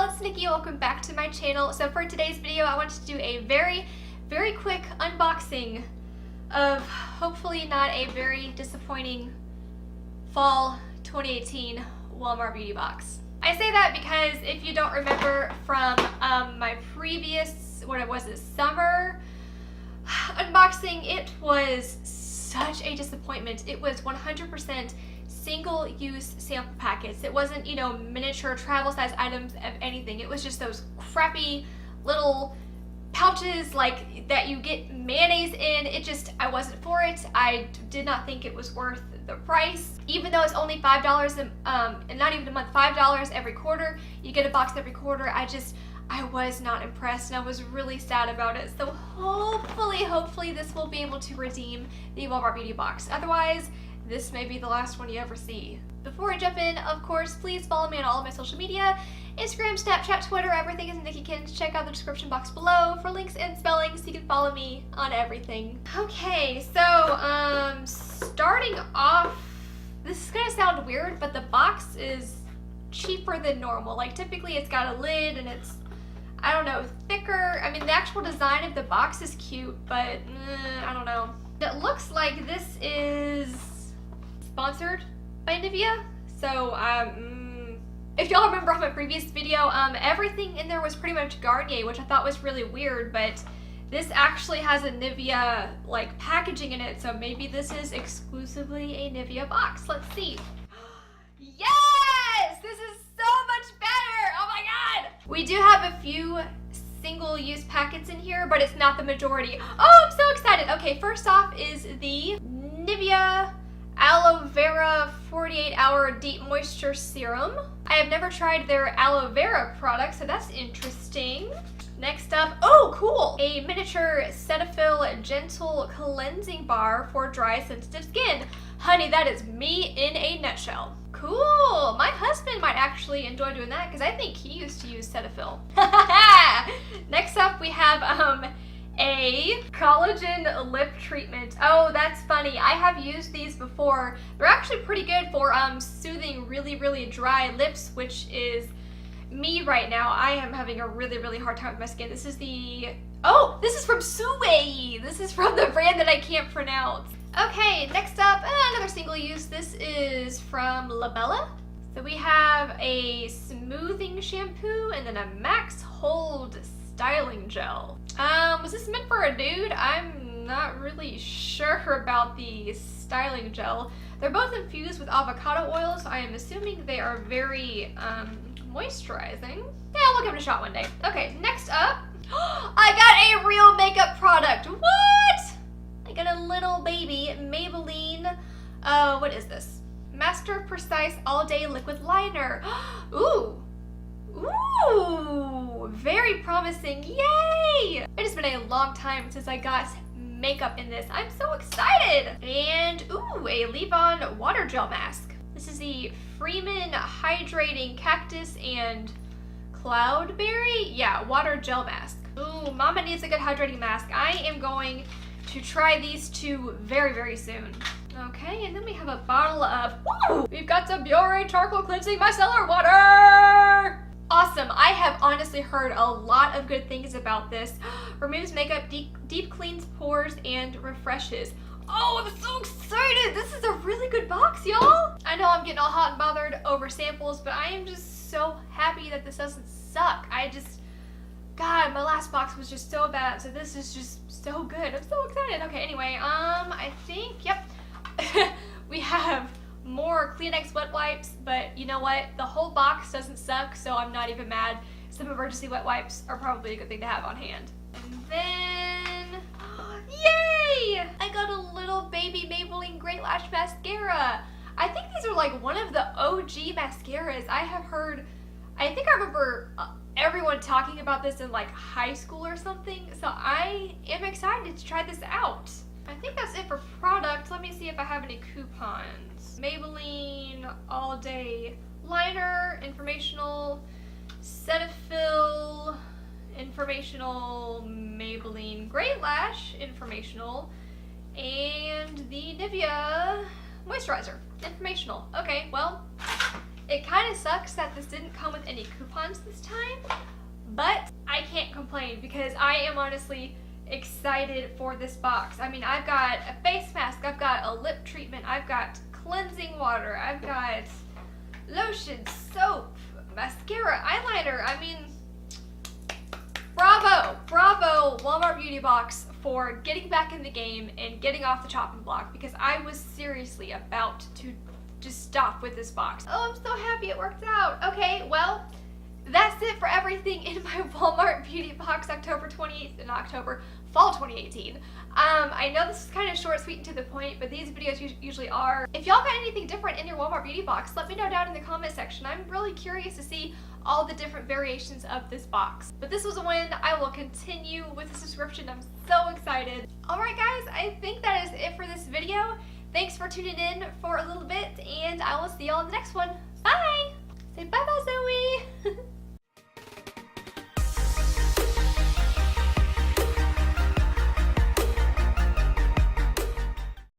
y'all, it's Nikki. Welcome back to my channel. So for today's video, I wanted to do a very quick unboxing of hopefully not a very disappointing fall 2018 Walmart beauty box. I say that because if you don't remember from my previous, summer unboxing, it was such a disappointment. It was 100% single-use sample packets. It wasn't, miniature travel size items of anything. It was just those crappy little pouches like that you get mayonnaise in. I wasn't for it. I did not think it was worth the price. Even though it's only $5 and not even a month, $5 every quarter. You get a box every quarter. I was not impressed and I was really sad about it. So hopefully this will be able to redeem the Walmart beauty box. Otherwise, this may be the last one you ever see. Before I jump in, of course, please follow me on all of my social media. Instagram, Snapchat, Twitter, everything is Nikkikkins. Check out the description box below for links and spellings so you can follow me on everything. Okay, so starting off, this is gonna sound weird, but the box is cheaper than normal. Like typically it's got a lid and it's, I don't know, thicker. I mean, the actual design of the box is cute, but I don't know. It looks like this is sponsored by Nivea. So if y'all remember from my previous video, everything in there was pretty much Garnier, which I thought was really weird, but this actually has a Nivea like packaging in it, so maybe this is exclusively a Nivea box. Let's see. Yes! This is so much better! Oh my god! We do have a few single-use packets in here, but it's not the majority. Oh, I'm so excited! Okay, first off is the Nivea Aloe Vera 48-hour Deep Moisture Serum. I have never tried their aloe vera product, so that's interesting. Next up, oh cool! A miniature Cetaphil Gentle Cleansing Bar for dry, sensitive skin. Honey, that is me in a nutshell. Cool! My husband might actually enjoy doing that because I think he used to use Cetaphil. Next up, we have a collagen lip treatment. Oh, that's funny. I have used these before. They're actually pretty good for soothing really dry lips, which is me right now. I am having a really hard time with my skin. This is this is from Suway. This is from the brand that I can't pronounce. Okay, next up, another single use. This is from Labella. So we have a smoothing shampoo and then a max hold styling gel. Was this meant for a dude? I'm not really sure about the styling gel. They're both infused with avocado oil, so I am assuming they are very moisturizing. Yeah, we'll give it a shot one day. Okay, next up, I got a real makeup product. What? I got a little baby Maybelline, what is this? Master Precise All Day Liquid Liner. Ooh, very promising, yay! It has been a long time since I got makeup in this. I'm so excited! And, ooh, a leave-on water gel mask. This is the Freeman Hydrating Cactus and Cloudberry? Yeah, water gel mask. Ooh, mama needs a good hydrating mask. I am going to try these two very soon. Okay, and then we have a bottle of, we've got some Biore Charcoal Cleansing Micellar Water! Awesome. I have honestly heard a lot of good things about this. Removes makeup, deep cleans pores, and refreshes. Oh, I'm so excited. This is a really good box, y'all. I know I'm getting all hot and bothered over samples, but I am just so happy that this doesn't suck. God, my last box was just so bad, so this is just so good. I'm so excited. Okay, anyway, I think, yep. We have more Kleenex wet wipes, but you know what? The whole box doesn't suck, so I'm not even mad. Some emergency wet wipes are probably a good thing to have on hand. And then, yay! I got a little baby Maybelline Great Lash Mascara. I think these are like one of the OG mascaras. I think I remember everyone talking about this in like high school or something, so I am excited to try this out. I think that's it for products. Let me see if I have any coupons. Maybelline All Day Liner, informational, Cetaphil, informational, Maybelline Great Lash, informational, and the Nivea Moisturizer, informational. Okay, well, It kind of sucks that this didn't come with any coupons this time, but I can't complain because I am honestly excited for this box. I mean, I've got a face mask, I've got a lip treatment, I've got cleansing water, I've got lotion, soap, mascara, eyeliner. I mean, bravo Walmart Beauty Box for getting back in the game and getting off the chopping block, because I was seriously about to just stop with this box. Oh, I'm so happy it worked out. Okay, well, that's it for everything in my Walmart Beauty Box October 28th and fall 2018. I know this is kind of short, sweet, and to the point, but these videos usually are. If y'all got anything different in your Walmart Beauty Box, let me know down in the comment section. I'm really curious to see all the different variations of this box. But this was a win. I will continue with the subscription. I'm so excited. Alright guys, I think that is it for this video. Thanks for tuning in for a little bit, and I will see y'all in the next one. Bye! Say bye-bye, Zoe!